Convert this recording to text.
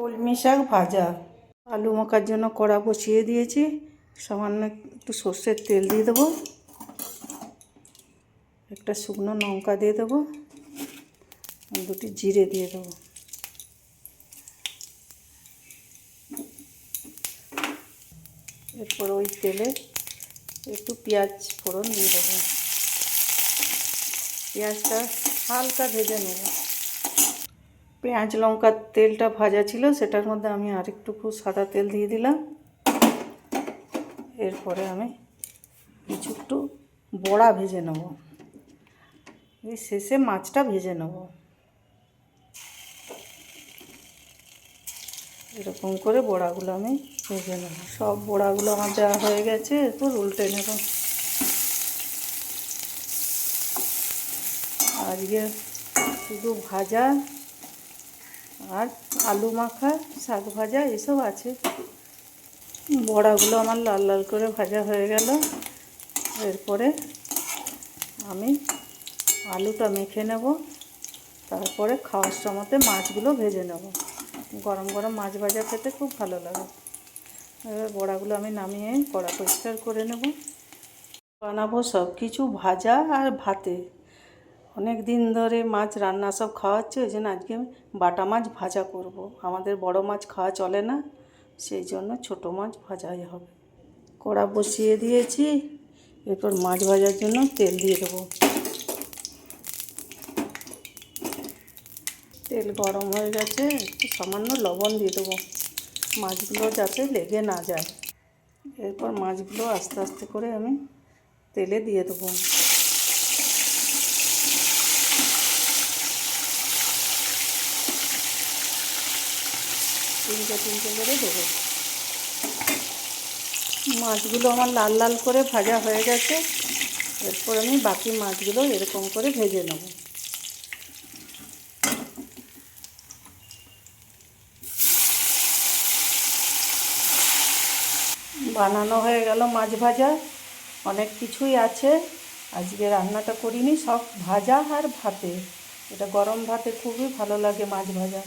কলমি শাক ভাজা। আলু মাখার জন্য কড়া বসিয়ে দিয়েছি। সামান্য একটু সর্ষের তেল দিয়ে দেবো, একটা শুকনো লঙ্কা দিয়ে দেবো, দুটি জিরে দিয়ে দেবো। এরপর ওই তেলে একটু পেঁয়াজ ফোড়ন দিয়ে দেবো। পেঁয়াজটা হালকা ভেজে নেব। পেঁয়াজ লঙ্কার তেলটা ভাজা ছিল, সেটার মধ্যে আমি আরেকটুকু সাদা তেল দিয়ে দিলাম। এরপরে আমি একটু বড়া ভেজে নেব। এই শেষে মাছটা ভেজে নেব। এরকম করে বড়াগুলো আমি ভেজে নেব। সব বড়াগুলো আমার দেওয়া হয়ে গেছে। এরপর উল্টে নেব। আজকে শুধু ভাজা আর আলু মাখা, শাক ভাজা এসব আছে। বড়াগুলো আমার লাল লাল করে ভাজা হয়ে গেল। এরপরে আমি আলুটা মেখে নেব। তারপরে খাওয়ার সময়তে মাছগুলো ভেজে নেব। গরম গরম মাছ ভাজা খেতে খুব ভালো লাগে। এবার বড়াগুলো আমি নামিয়ে কড়া পরিষ্কার করে নেব। বানাবো সব কিছু ভাজা আর ভাতে। অনেক দিন ধরে মাছ রান্না সব খাওয়াচ্ছে, ওই জন্য আজকে আমি বাটা মাছ ভাজা করব। আমাদের বড় মাছ খাওয়া চলে না, সেই জন্য ছোটো মাছ ভাজাই হবে। কড়া বসিয়ে দিয়েছি। এরপর মাছ ভাজার জন্য তেল দিয়ে দেবো। তেল গরম হয়ে গেছে, একটু সামান্য লবণ দিয়ে দেবো, মাছগুলো যাতে লেগে না যায়। এরপর মাছগুলো আস্তে আস্তে করে আমি তেলে দিয়ে দেবো। তিনটে করে দেবো। মাছগুলো আমার লাল লাল করে ভাজা হয়ে গেছে। এরপর আমি বাকি মাছগুলো এরকম করে ভেজে নেব। বানানো হয়ে গেল মাছ ভাজা। অনেক কিছুই আছে, আজকে রান্নাটা করিনি, সব ভাজা আর ভাতে। এটা গরম ভাতে খুবই ভালো লাগে মাছ ভাজা।